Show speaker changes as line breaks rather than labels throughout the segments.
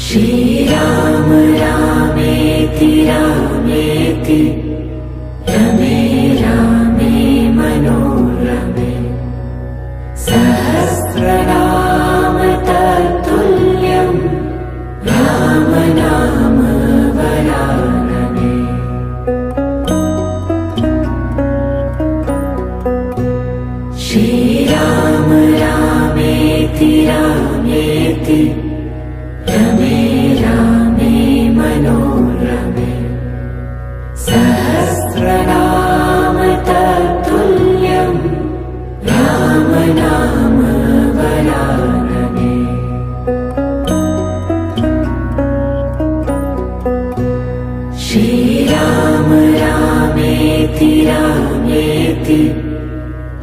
श्रीराम रामेति रामेति रमे रामे मनोरमे सहस्रनाम तत्तुल्यं राम नाम वरानने। श्रीराम रामेति रामेति रमे रामे मनोरमे सहस्रनाम तत्तुल्यं राम नाम वरानने। श्रीराम रामेति रामेति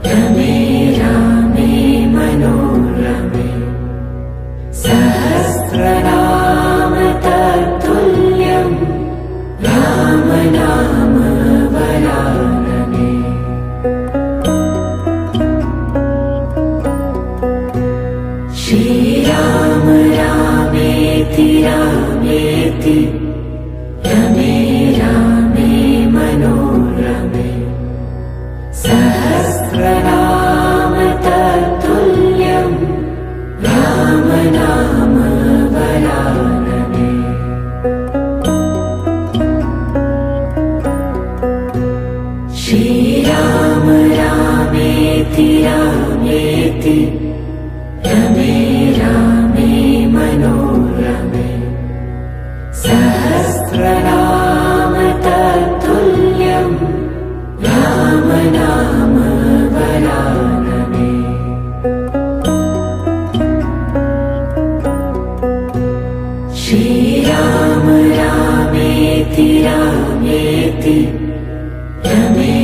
रमे रामे मनोरमे सहस्रनाम तत्तुल्यं राम नाम वरानने। श्रीराम रामेति रामेति रमे रामे मनोरमे सहस्रनाम तत्तुल्यं राम नाम वरानने। श्रीराम रामेति रामेति रमे रामे मनोरमे सहस्रनाम तत्तुल्यं राम नाम वरानने। श्रीराम रामेति रामेति रमे